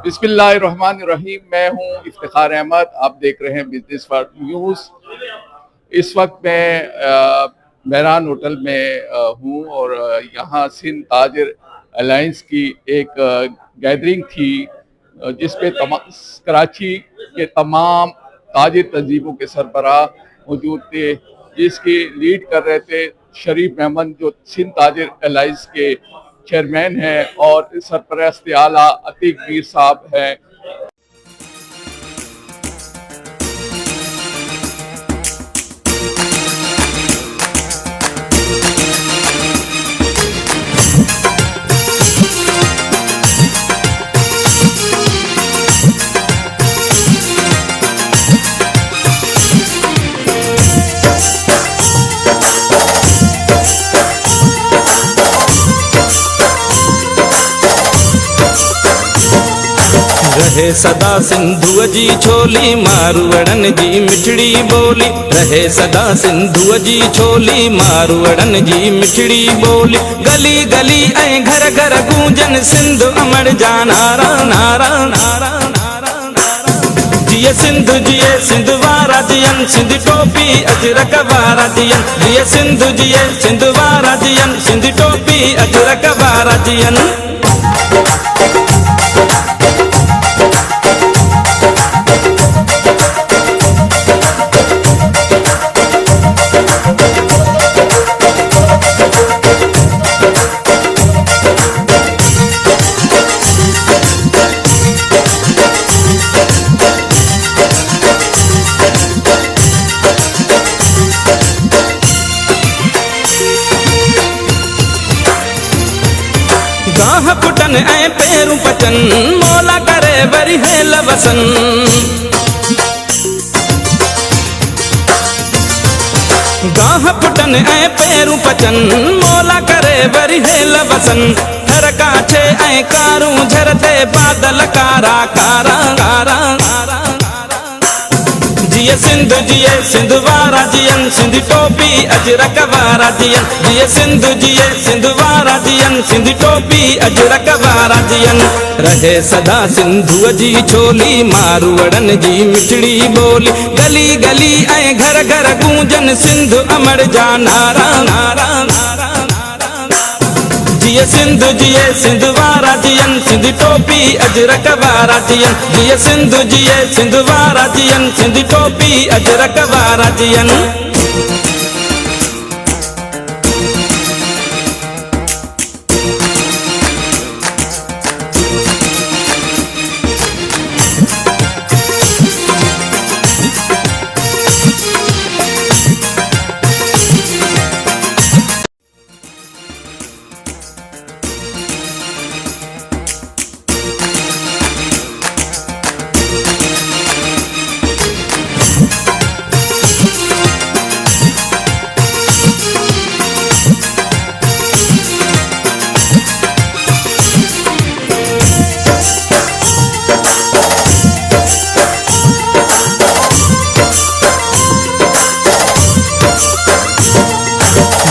बिस्मिल्लाहिर्रहमानिर्रहीम। मैं हूं इफ्तिखार अहमद। आप देख रहे हैं बिजनेस वर्ल्ड न्यूज़। इस वक्त मैं मेहरान होटल में हूं और यहाँ सिंध ताजिर अलायंस की एक गैदरिंग थी जिसपे कराची के तमाम ताजिर तंजीमों के सरबराह मौजूद थे, जिसकी लीड कर रहे थे शरीफ मेमन जो सिंध ताजिर अलायंस के चेयरमैन हैं और सरपरस्त आला अतीक मीर साहब हैं। रहे सदा सिंधु जी छोली मारवड़न जी मिठड़ी बोली। रहे सदा सिंधु जी छोली मारवड़न जी मिठड़ी बोली। गली गली ऐं घर घर गूंजन सिंध अमर जा नारा नारा नारा नारा नारा। जिए सिंधु जिए सिंध वारा जियन सिंध टोपी अजरक वारा जियन। जिए सिंधु जिए सिंध वारा जियन सिंध टोपी अजरक वारा जियन। गाह पुटन ऐं पेरू पचन मौला करे वरी हेल वसन। गाह पुटन ऐं पेरू पचन मौला करे वरी हेल वसन। थर काछे ऐं कारूं झरते बादल कारा कारा कारा कारा। जिए सिंधु जिए सिंध वारा जियन सिंध टोपी अजरक वारा जियन। जिए सिंधु जिए सिंध वारा जियन सिंध टोपी अजरक वारा जियन। रहे सदा सिंधु जी छोली मारवड़न जी मिठड़ी बोली। गली गली ऐं घर घर गूंजन सिंध अमर जा नारा नारा नारा। जिए सिंधु जिए सिंध वारा जियन सिंध टोपी अजरक वारा जियन। जिए सिंधु जिए सिंध वारा जियन सिंध टोपी अजरक वारा जियन।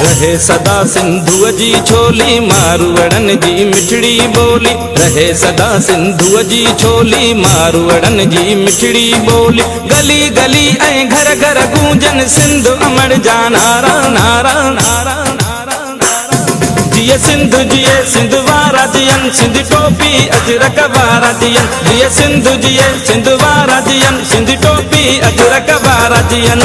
रहे सदा सिंधु जी छोली मारवड़न जी मिठड़ी बोली। रहे सदा सिंधु जी छोली मारवड़न जी मिठड़ी बोली। गली गली ऐं घर घर गूंजन सिंध अमर जा नारा नारा नारा नारा नारा। जिए सिंधु जिए सिंध वारा जियन सिंध टोपी अजरक वारा जियन। जिए सिंधु जिए सिंध वारा जियन सिंध टोपी अजरक वारा जियन।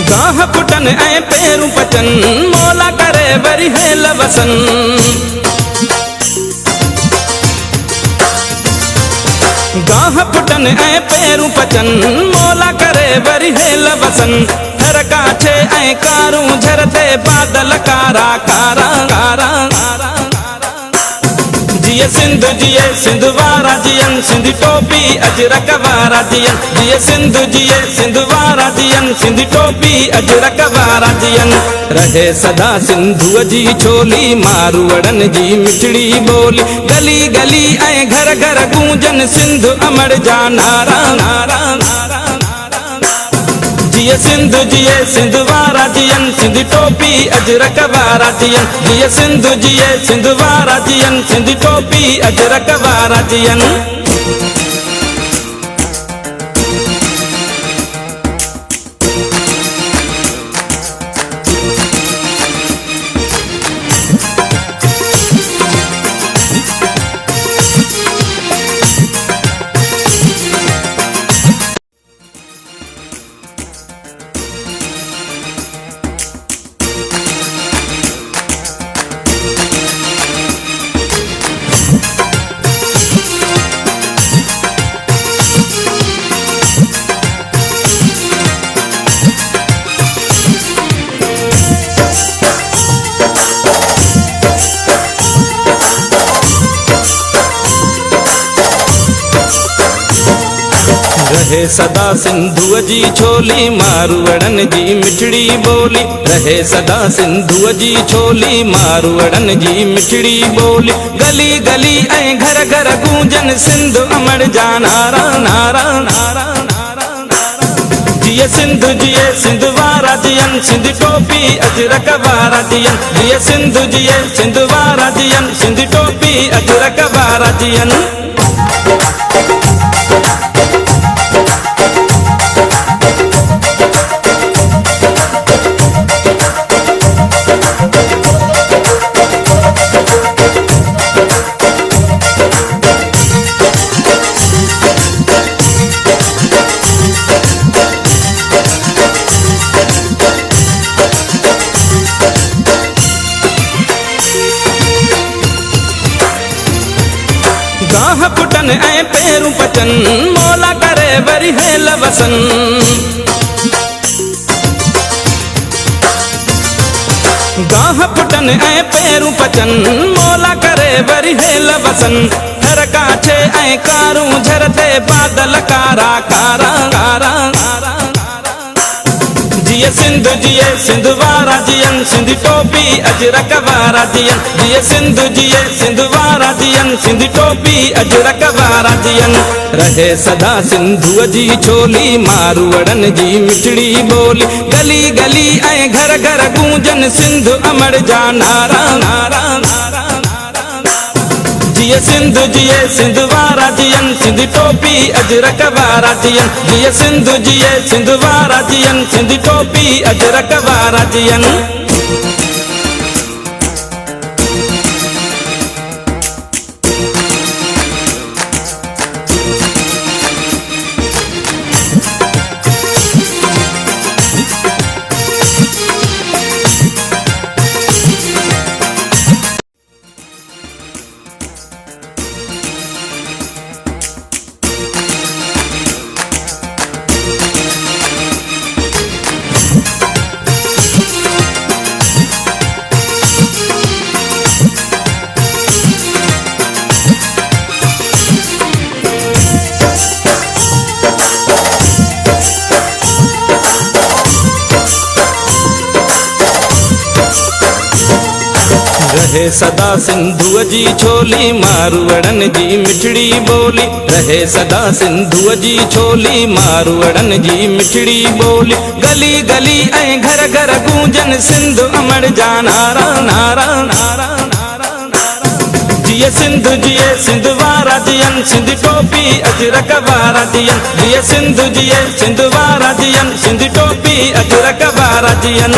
गाह पुटन ऐं पेरू पचन मौला करे वरी हेल वसन। गाह पुटन ऐं पेरू पचन मौला करे वरी हेल वसन। थर काछे ऐं कारूं झरते बादल कारा कारा कारा कारा। जिए सिंधु जिए सिंधु वारा जियन सिंधी टोपी अजरक वारा जियन जिए सिंधु जिए सिंधु वारा जियन सिंधी टोपी अजरक वारा जियन रहे सदा सिंधु जी चोली मारवड़न जी मिठड़ी बोली गली गली ऐं घर घर गूंजन सिंधु अमर जा नारा नारा नारा जिए सिंधु वारा जियन सिंधी टोपी अजरक वारा जियन जिए सिंधु वारा जियन सिंधी टोपी अजरक वारा जियन रहे सदा सिंधु जी छोली मारवड़न जी मिठड़ी बोली रहे सदा सिंधु जी छोली मारवड़न जी मिठड़ी बोली गली गली ऐं घर घर गूंजन सिंधु अमर जा नारा नारा नारा जिए सिंधु वारा जियन सिंधी टोपी अजरक वारा जियन जिए सिंधु वारा जियन सिंधी टोपी अजरक वारा जियन गाह पुटन ऐं पेरूं पचन मौला करे वरी हेल वसन गाह पुटन ऐं पेरूं पचन मौला करे वरी हेल वसन हर काछे ऐं कारूं झरते बादल कारा कारा कारा कारा जिए सिंधु वारा जियन सिंधी टोपी अजरक वारा जियन जिए सिंधु वारा जियन सिंधी टोपी अजरक वारा जियन रहे सदा सिंधु जी छोली मारवड़न जी मिठड़ी बोली गली गली ऐं घर घर गूंजन सिंधु अमर जा नारा नारा नारा जिए सिंधु वारा जियन सिंधी टोपी अजरक वारा जियन जिए सिंधु वारा जियन सिंधी टोपी अजरक वारा जियन रहे सदा सिंधु जी छोली मारवड़न जी मिठड़ी बोली रहे सदा सिंधु जी छोली मारवड़न जी मिठड़ी बोली गली गली ऐं घर घर गूंजन सिंधु अमर जा नारा नारा नारा जिए सिंधु वारा जियन सिंधी टोपी अजरक वारा जियन जिए सिंधु वारा जियन सिंधी टोपी अजरक वारा जियन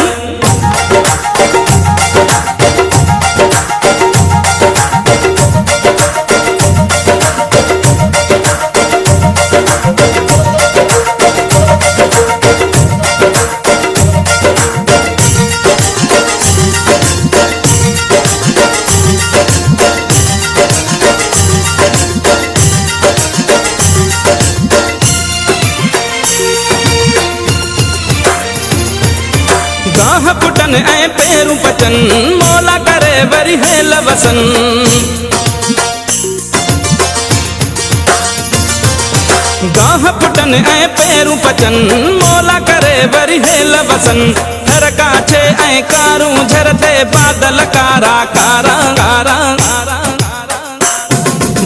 गाह पुटन ऐं पेरूं पचन मौला करे वरी हेल वसन गाह पुटन ऐं पेरूं पचन मौला करे वरी हेल वसन थर काछे ऐं कारूं झरते बादल कारा कारा कारा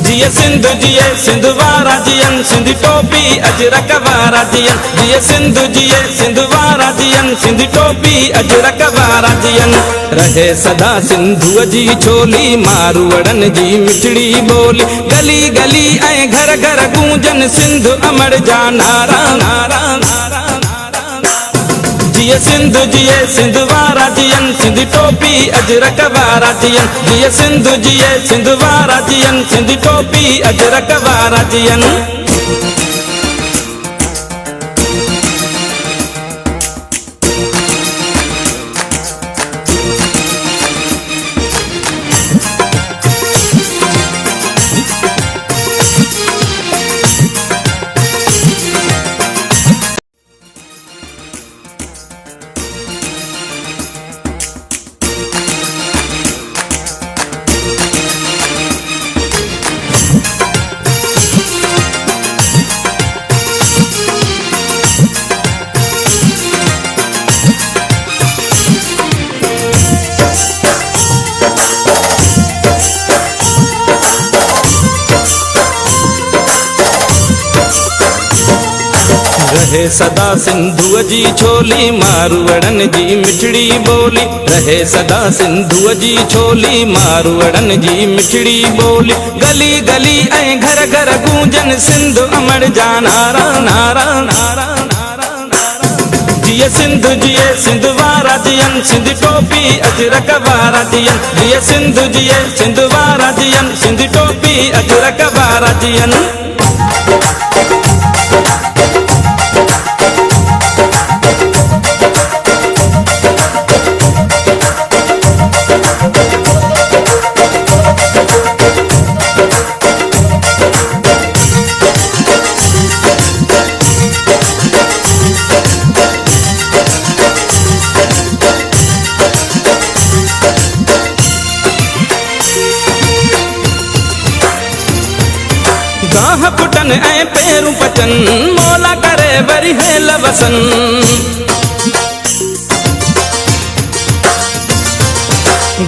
जिए सिंधु जिए सिंधु वारा जियन सिंधी टोपी अजरक वारा जियन जिए सिंधु जिए सिंधु वारा जियन सिंधी टोपी अजरक वारा जियन रहे सदा सिंधुअ जी छोली मारवड़न जी मिठड़ी बोली गली गली ऐं घर घर गूंजन सिंधु अमर जा नारा नारा नारा जिए सिंधु जिए सिंधु वारा जियन सिंधी टोपी अजरक वारा जियन जिए सिंधु जिए सिंधु वारा जियन सिंधी टोपी अजरक वारा जियन रहे सदा सिंधुअ जी छोली मारवड़न जी मिठड़ी बोली रहे सदा सिंधुअ जी छोली मारवड़न जी मिठड़ी बोली गली गली ऐं घर घर गूंजन सिंधु अमर जा नारा नारा नारा नारा जिए सिंधु जिए सिंधु वारा जियन सिंधी टोपी अजरक वारा जियन जिए सिंधु जिए सिंधु वारा जियन सिंधी टोपी अजरक वारा जियन गाह पुटन ऐं पेरूं पचन मौला करे वरी हेल वसन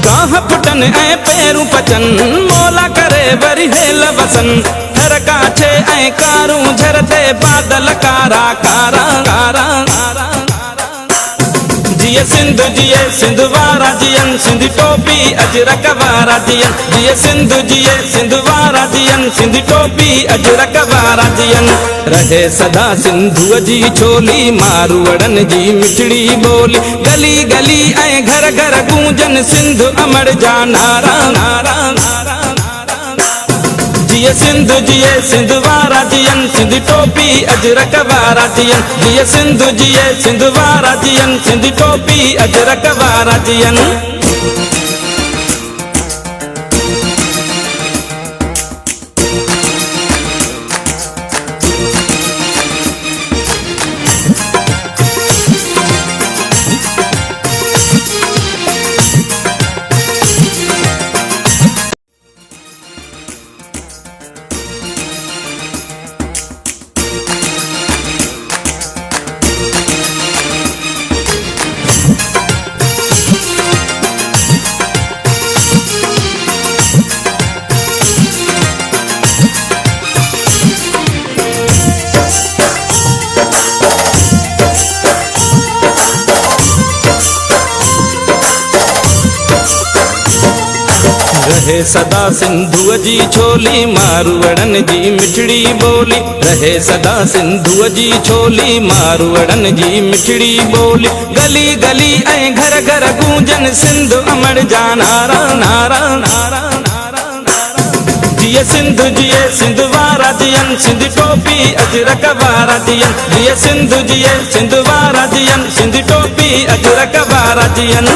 गाह पुटन ऐं पेरूं पचन मौला करे वरी हेल वसन थर काछे ऐं कारूं झरते बादल कारा कारा कारा कारा जिए सिंधु जिए सिंधु वारा जियन सिंधी टोपी अजरक वारा जियन जिए सिंधु जिए सिंधु वारा जियन सिंधी टोपी अजरक वारा जियन रहे सदा सिंधुअ जी छोली मारवड़न जी मिठड़ी बोली गली गली ऐं घर घर गूंजन सिंधु अमर जा नारा नारा नारा जिए सिंधु जिए सिंधु वारा जियन सिंधी टोपी अजरक वारा जियन जिए सिंधु जिए सिंधु वारा जियन सिंधी टोपी अजरक वारा जियन रहे सदा सिंधुअ जी छोली मारवड़न जी मिठड़ी बोली रहे सदा सिंधुअ जी छोली मारवड़न जी मिठड़ी बोली गली गली ऐं घर घर गूंजन सिंधु अमर जा नारा नारा नारा नारा जिए सिंधु जिए सिंधु वारा जियन सिंधी टोपी अजरक वारा जियन जिए सिंधु जिए सिंधु वारा जियन सिंधी टोपी अजरक वारा जियन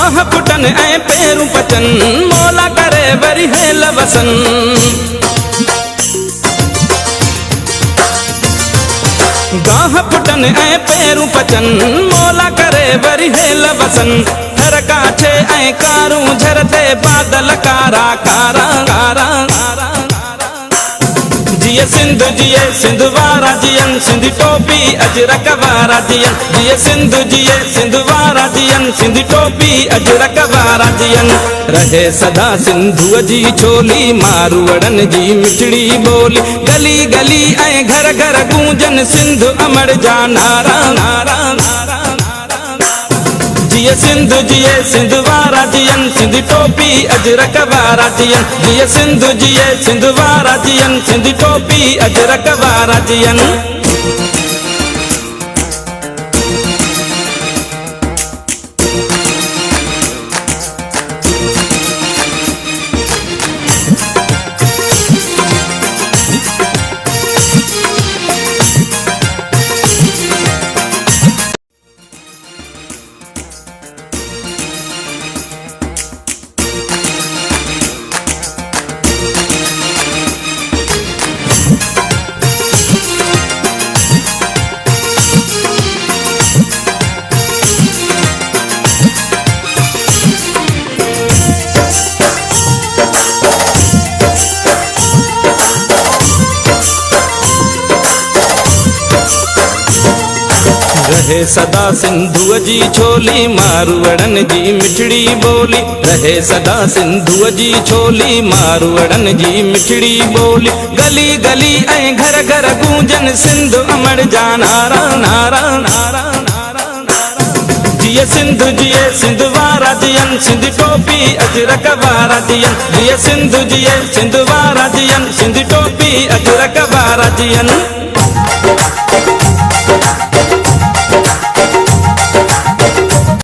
गाह पुटन ऐं पेरूं पचन मौला करे वरी हेल वसन गाह पुटन ऐं पेरूं पचन मौला करे वरी हेल वसन थर काछे ऐं कारूं झरते बादल कारा कारा कारा कारा जिए सिंध जिए सिंध वारा जियन सिंधी टोपी अजरक वारा जियन जिए सिंध जिए सिंध वारा जियन सिंधी टोपी अजरक वारा जियन रहे सदा सिंधुअ जी चोली मारवड़न जी मिठड़ी बोली गली गली ऐं घर घर गूंजन सिंध अमर जा नारा नारा नारा जिए सिंध जिए सिंध वारा जियन सिंधी टोपी अजरक वारा जियन जिए सिंध जिए सिंध वारा जियन सिंधी टोपी अजरक वारा जियन रहे सदा सिंधुअ जी चोली मारवड़न जी मिठड़ी बोली रहे सदा सिंधुअ जी चोली मारवड़न जी मिठड़ी बोली गली गली ऐं घर घर गूंजन सिंध अमर जा नारा नारा नारा नारा जिए सिंध जिए सिंध वारा जियन सिंधी टोपी अजरक वारा जियन जिए सिंध जिए सिंध वारा जियन सिंधी टोपी अजरक वारा जियन